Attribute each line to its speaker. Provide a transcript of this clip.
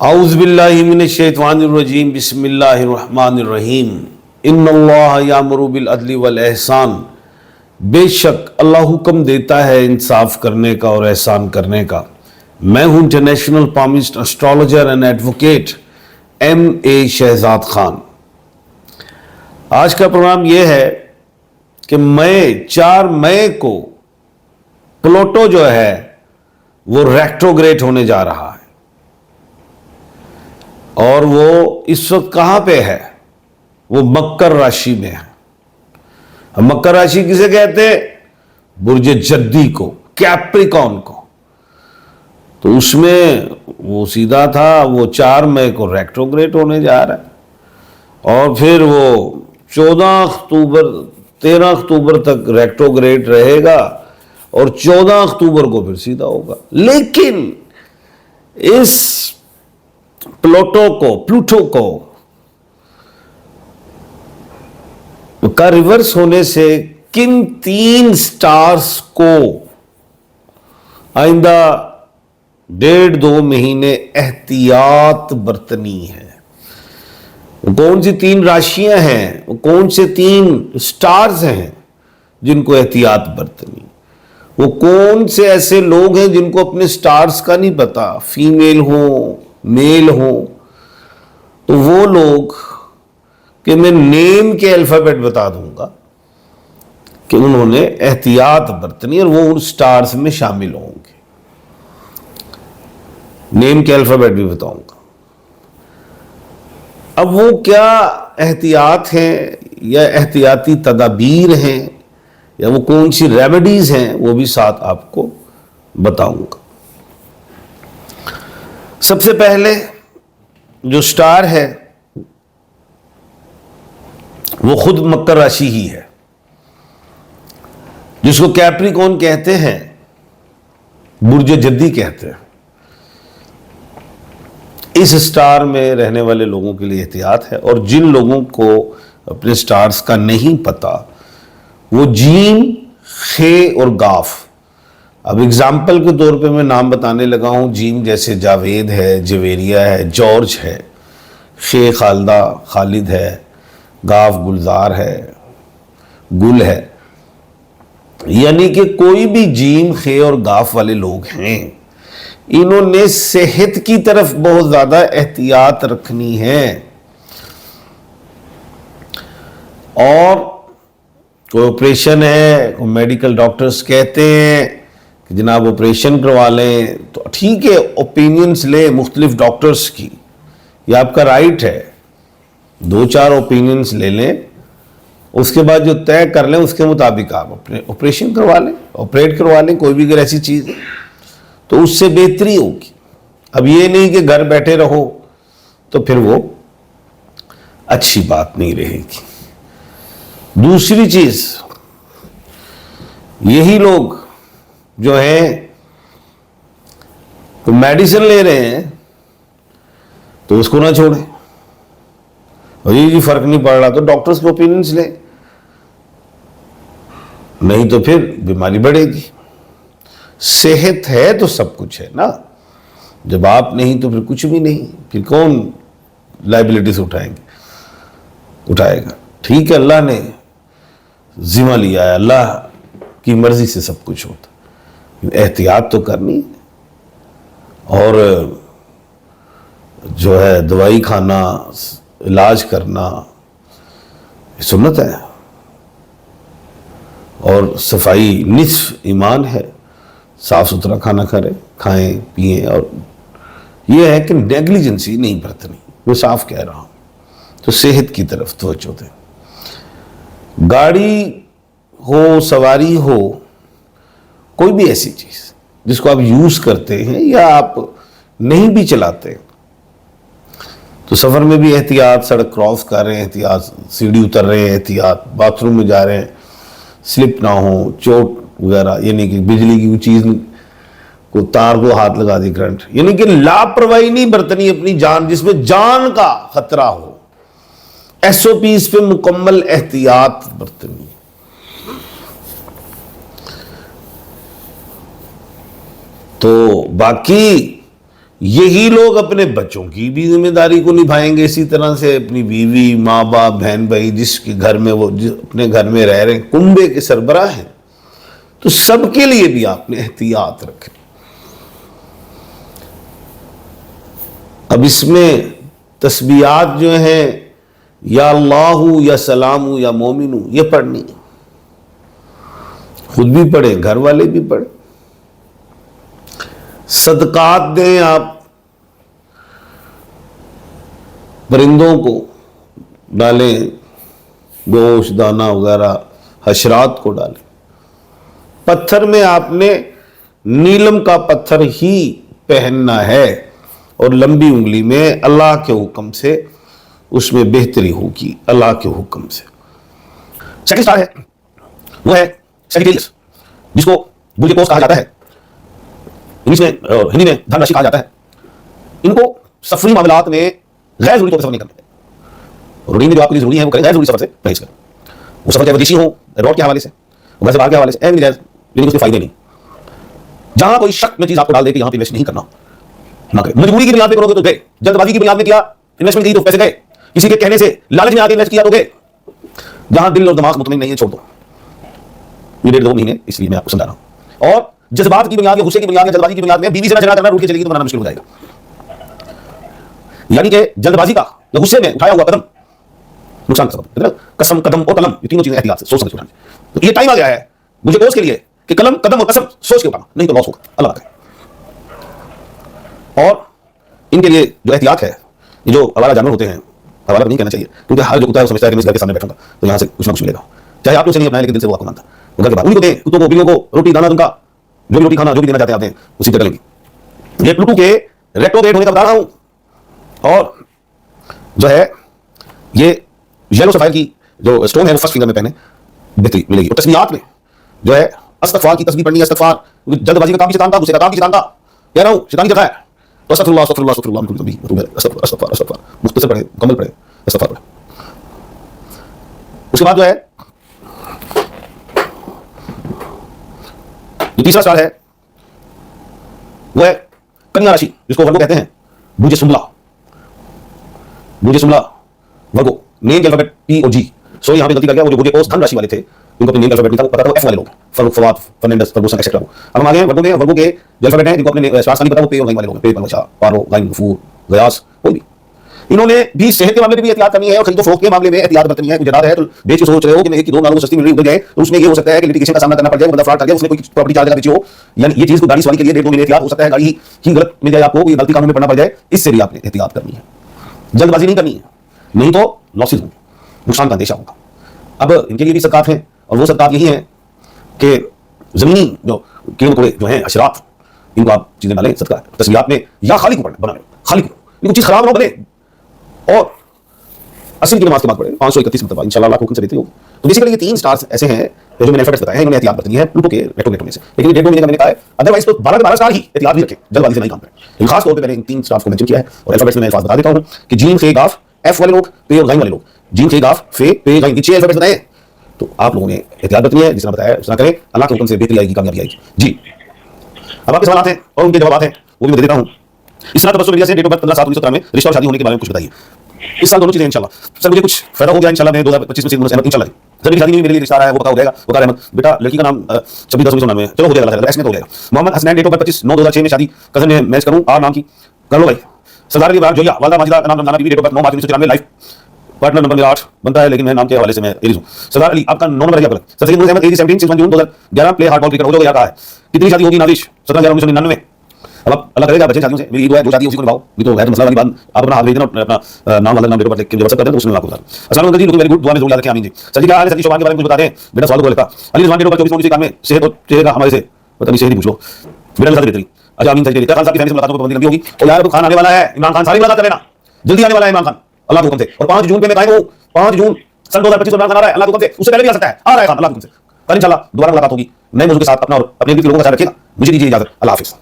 Speaker 1: औज़ुबिल्लाहि मिनश्शैतानिर्रजीम बिस्मिल्लाहिर्रहमानिर्रहीम इन्नल्लाह यामुरु बिल अदली वल एहसान। बेशक अल्लाह हुक्म देता है इंसाफ करने का और एहसान करने का। मैं हूं international palmist astrologer and advocate M.A. Shahzad Khan. आज का प्रोग्राम यह है कि मई 4 मई को प्लूटो जो है वो रेट्रोग्रेड होने जा रहा है और वो इस वक्त कहां पे है? वो मकर राशि में है। मकर राशि किसे कहते हैं? बुर्ज जद्दी को, कैप्रिकॉन को। तो उसमें वो सीधा था, वो 4 मई को रेट्रोग्रेड होने जा रहा है और फिर वो 13 अक्टूबर तक रेट्रोग्रेड रहेगा और 14 अक्टूबर को फिर सीधा होगा। लेकिन इस प्लूटो का रिवर्स होने से किन 3 स्टार्स को आइंदा 1.5-2 महीने एहतियात बरतनी है? वो कौन सी 3 राशियां हैं, वो कौन से 3 स्टार्स हैं जिनको एहतियात बरतनी? वो कौन से ऐसे लोग हैं जिनको अपने स्टार्स का नहीं पता, फीमेल हो मेल हो? तो वो लोग कि मैं नेम के अल्फाबेट बता दूंगा कि उन्होंने एहतियात बरतनी और वो उन स्टार्स में शामिल होंगे। नेम के अल्फाबेट भी बताऊंगा। अब वो क्या एहतियात हैं या एहतियाती तदाबीर हैं या वो कौन सी रेमेडीज हैं, वो भी साथ आपको बताऊंगा। सबसे पहले जो स्टार है वो खुद मकर राशि ही है, जिसको कैप्रिकॉन कहते हैं, बुर्ज जद्दी कहते हैं। इस स्टार में रहने वाले लोगों के लिए एहतियात है और जिन लोगों को अपने स्टार्स का नहीं पता वो जीम, खे और गाफ। अब एग्जाम्पल के तौर पे मैं नाम बताने लगा हूं। जीम जैसे जावेद है, जवेरिया है, जॉर्ज है, खे खालदा खालिद है, गाफ गुलजार है, गुल है। यानी कि कोई भी जीम, खे और गाफ वाले लोग हैं, इन्होंने सेहत की तरफ बहुत ज्यादा एहतियात रखनी है। और कोई ऑपरेशन है, कोई मेडिकल डॉक्टर्स कहते हैं कि जनाब ऑपरेशन करवा लें, तो ठीक है, ओपिनियंस ले मुख्तलिफ डॉक्टर्स की, ये आपका राइट है। 2-4 ओपिनियंस ले लें, उसके बाद जो तय कर लें उसके मुताबिक आप अपने ऑपरेशन करवा लें, ऑपरेट करवा लें। कोई भी अगर ऐसी चीज़ है तो उससे बेहतरी होगी। अब ये नहीं कि घर बैठे रहो, तो फिर वो अच्छी बात नहीं रहेगी। दूसरी चीज़, यही लोग जो हैं तो मेडिसिन ले रहे हैं तो उसको ना छोड़ें। और ये जी फर्क नहीं पड़ रहा तो डॉक्टर्स के ओपिनियंस लें, नहीं तो फिर बीमारी बढ़ेगी। सेहत है तो सब कुछ है ना। जब आप नहीं तो फिर कुछ भी नहीं, फिर कौन लायबिलिटीज उठाएगा? ठीक है, अल्लाह ने जिम्मा लिया है, अल्लाह की मर्जी से सब कुछ होता, एहतियात तो करनी है। और जो है दवाई खाना, इलाज करना सुन्नत है और सफाई निस्फ ईमान है। साफ सुथरा खाना खाएं पिएं। और यह है कि नेग्लिजेंसी नहीं बरतनी, मैं साफ कह रहा हूं। तो सेहत की तरफ तवज्जो दें। गाड़ी हो, सवारी हो, कोई भी ऐसी चीज जिसको आप यूज करते हैं या आप नहीं भी चलाते, तो सफर में भी एहतियात, सड़क क्रॉस कर रहे हैं एहतियात, सीढ़ी उतर रहे हैं एहतियात, बाथरूम में जा रहे हैं स्लिप ना हो, चोट वगैरह, यानी कि बिजली की चीज को, तार को हाथ लगा दी करंट, यानी कि लापरवाही नहीं बरतनी अपनी जान, जिसमें जान का खतरा हो। SOPs पे मुकम्मल एहतियात बरतनी। तो बाकी यही लोग अपने बच्चों की भी जिम्मेदारी को निभाएंगे इसी तरह से, अपनी बीवी, माँ बाप, बहन भाई, जिसके घर में वो अपने घर में रह रहे हैं, कुंबे के सरबराह हैं, तो सबके लिए भी आपने एहतियात रखें। अब इसमें तस्बीहात जो हैं, या अल्लाहु या सलामु या मोमिनु, ये पढ़नी, खुद भी पढ़े, घर वाले भी पढ़े। सदकात दें आप, परिंदों को डालें, गोश्त दाना वगैरह, हशरात को डालें। पत्थर में आपने नीलम का पत्थर ही पहनना है और लंबी उंगली में अल्लाह के हुक्म से उसमें बेहतरी होगी, अल्लाह के हुक्म से। सेकंड स्टार है वो है सेक्रेटेरियस, जिसको बुल पोस्ट कहा जाता है, इंग्लिश में और हिंदी में धनराशि कहा जाता है। इनको सफरी मामलात में गैर जरूरी तौर पर सफर नहीं करते। रूटीन में जो आपके लिए जरूरी है वो करें, गैर जरूरी सफर से परहेज करें। वो सफर चाहे विदेशी हो, रोड के हवाले से, घर से बाहर के हवाले से, एवरी गैर, लेकिन उसके फायदे नहीं। जहां कोई शक में चीज आपको डाल दे कि यहां पे इन्वेस्ट नहीं करना, ना करें। मजबूरी की बुनियाद पे करोगे तो गए, जल्दबाजी की बुनियाद में किया, इन्वेस्टमेंट की तो पैसे गए, किसी के कहने से लालच में आके इन्वेस्ट किया तो गए। जहां दिल और दिमाग मुतमईन नहीं है, छोड़ दो। ये 1.5-2 महीने इसलिए मैं आपको समझा रहा हूं। और जज्बात की बुनियाद, गुस्से की बुनियाद, जल्दबाजी की बुनियाद में बीवी से झगड़ा करना, रूठ के चलेगी तो बनाना मुश्किल हो जाएगा। यानी कि जल्दबाजी का या गुस्से में उठाया हुआ कदम नुकसान का सबब है। कसम, कदम और कलम, ये तीनों चीजें एहतियात से सोच समझ उठानी। तो ये टाइम आ गया है मुझे कोर्स के लिए कि कलम, कदम और कसम सोच के उठाना, नहीं तो लॉस होगा, अल्लाह करे। और इनके लिए जो एहतियात है, ये जो आवारा जानवर होते हैं, हवाला नहीं कहना चाहिए, क्योंकि हर जो कुत्ता है वो समझता है कि मैं इस घर के सामने बैठूंगा तो यहाँ से कुछ ना कुछ मिलेगा, चाहे आप लोग से नहीं अपनाए, लेकिन दिल से वो आपको मानता है। घर के बाद उन्हीं को दें, कुत्तों को, बिल्लियों को रोटी दाना, उनका जो भी रोटी खाना, जो भी देना चाहते हैं आप दें, उसी तरह लेंगे। ये प्लूटो के रेट्रोग्रेड होने का बता रहा हूं। और जो है ये येलो सफायर की जो स्टोन है वो फर्स्ट फिंगर में पहने, बेहतरी मिलेगी। और तस्बीहात में जो है अस्तगफार की तस्बीह पढ़नी है। अस्तगफार जल्दबाजी का काम भी शैतान का, गुस्से का काम भी शैतान का, कह रहा हूं शैतान की तरह है। तो अस्तगफिरुल्लाह अस्तगफिरुल्लाह अस्तगफिरुल्लाह अस्तगफिरुल्लाह अस्तगफिर, मुख्तसर पढ़े, मुकम्मल पढ़े, अस्तगफार पढ़े। उसके बाद जो है जो तीसरा स्टार है वो है कन्या राशि, जिसको वर्गो कहते हैं, बुझे सुमला, बुझे सुमला वर्गो, नेम के अल्फाबेट पी और जी। सो यहां पे गलती कर गया, वो जो बुझे कोस धन राशि वाले थे, उनको अपने नेम के अल्फाबेट नहीं था, वो पता था वो एफ वाले लोग, फरूक, फवाद, फर्नांडिस, फर्गूसन एक्सेट्रा। अब हम आगे वर्गो में, वर्गो के जो अल्फाबेट हैं जिनको अपने स्टार्स नहीं पता, वो पे और गाइन वाले लोग हैं, पे, परवशा, पारो, गाइन, गफूर, गयास, कोई भी। इन्होंने भी सेहत के मामले में भी एहतियात करनी है और खरीदो फरोख्त के मामले में एहतियात बरतनी है। कुछ ज्यादा है तो बेच के सोच रहे हो कि एक की 2 नालों सस्ती मिल रही उधर जाए, तो उसमें ये हो सकता है कि लिटिगेशन का सामना करना पड़ जाए, बंदा फ्रॉड कर गया, उसने कोई प्रॉपर्टी चार्ज लगा बेची हो, यानी ये चीज को गाड़ी सवारी के लिए 1.5-2 महीने एहतियात हो सकता है, गाड़ी की गलत मिल जाए आपको, ये गलती कानून में पड़ना पड़ जाए, इससे भी आपने एहतियात करनी है। जल्दबाजी नहीं करनी है, नहीं तो लॉसेज होंगे, नुकसान का अंदेशा होगा। अब इनके लिए भी सदकात हैं, और वो सदकात यही है कि जमीनी जो कीड़े मकोड़े जो हैं, अशराफ, इनको आप चीजें डालें सदका तस्बीहात में, या खाली को बना लें, खाली को चीज खराब ना बने। और असर की नमाज के बाद पढ़े 531 मरतबा, इंशाअल्लाह अल्लाह को हुक्म से देते हो। तो बेसिकली ये 3 स्टार्स ऐसे हैं जो मैंने अल्फाबेट्स बताए हैं, इन्होंने एहतियात बरतनी है प्लूटो के रेट्रोग्रेड होने से। लेकिन 1.5 महीने का मैंने कहा है, अदरवाइज तो 12 के 12 स्टार ही एहतियात भी रखें, जल्दबाजी से नहीं काम करें। लेकिन खास तौर पे मैंने इन 3 स्टार्स को मेंशन किया है और अल्फाबेट्स में मैं अल्फाज बता देता हूं कि जीम, खे, गाफ, एफ वाले लोग, पे और गाइन वाले लोग, जीम, खे, गाफ, फे, पे, गाइन, 6 अल्फाबेट्स बताए। तो आप लोगों ने एहतियात बरतनी है, जिसने बताया उसना करें, अल्लाह के हुक्म से बेहतरी आएगी, कामयाबी आएगी जी। अब आपके सवाल हैं और उनके जवाब हैं, वो भी मैं दे देता हूं। इस तरह तबस्सुम मीडिया से डेट ऑफ बर्थ 15/7/1993 में रिश्ता और शादी होने के बारे में कुछ बताइए। इस साल दोनों चीजें इंशाल्लाह। सर मुझे कुछ फायदा हो गया इंशाल्लाह, मैं 2025 में अहमद इंशाल्लाह। जब शादी में मेरे लिए रिश्ता आ रहा है, वो पता हो जाएगा। वकार अहमद बेटा, लड़की का नाम 26/10/1999, चलो हो जाएगा, ऐसे में तो हो जाएगा। Mohammad Hasnain, date of birth 25/9/2006 में शादी, कजन में मैच करूं, आर नाम की कर लो भाई। सरदार अली जोया, वालदा माजिदा नाम नाना बीवी, date of birth 9/5/1994, life partner number मेरा 8 बनता है, लेकिन मैं नाम के हवाले से मैं एरिज हूं। सरदार अली आपका 9 नंबर है, आपका सर सैयद अहमद, एज 17 6 जून 2011, प्ले हार्ड बॉल क्रिकेट, हो जाएगा कहा है। कितनी शादी होगी नादिश? 17/11/1999 में। अब अल्लाह करेगा बच्चे शादियों से, मेरी ईद है, जो शादी उसी को निभाओ, नहीं तो है तो मसला वाली बात। आप अपना हाथ भेज देना, अपना नाम वाला नाम डेट ऑफ बर्थ लिख के व्हाट्सएप कर देना, उसमें आपको बता। अस्सलाम वालेकुम जी, लुकिंग वेरी गुड, दुआ में जरूर याद रखें, आमीन जी। सर जी क्या हाल है? सर जी शोभान के बारे में कुछ बता दें बेटा, सवाल को लिखा। Ali Rizwan, date of birth 24/9 में, सेहत और चेहरे का हमारे से पता नहीं, सेहत ही पूछ लो बेटा, साथ बेहतरी। अच्छा आमीन। सर जी खान साहब की फैमिली से मुलाकातों पर पाबंदी लगी होगी, और यार खान आने वाला है, इमरान खान सारी मुलाकात कर लेना, जल्दी आने वाला है इमरान खान, अल्लाह के हुक्म से। और 5 जून पे मैं कायम हूं, 5 जून सन 2025 में आ रहा है, अल्लाह के हुक्म से, उससे पहले भी आ सकता है, आ रहा है खान, अल्लाह के हुक्म से। कल इंशाल्लाह दोबारा मुलाकात होगी नए मौजूद के साथ। अपना और अपने भी लोगों का ख्याल रखिएगा। मुझे दीजिए इजाजत, अल्लाह हाफिज़।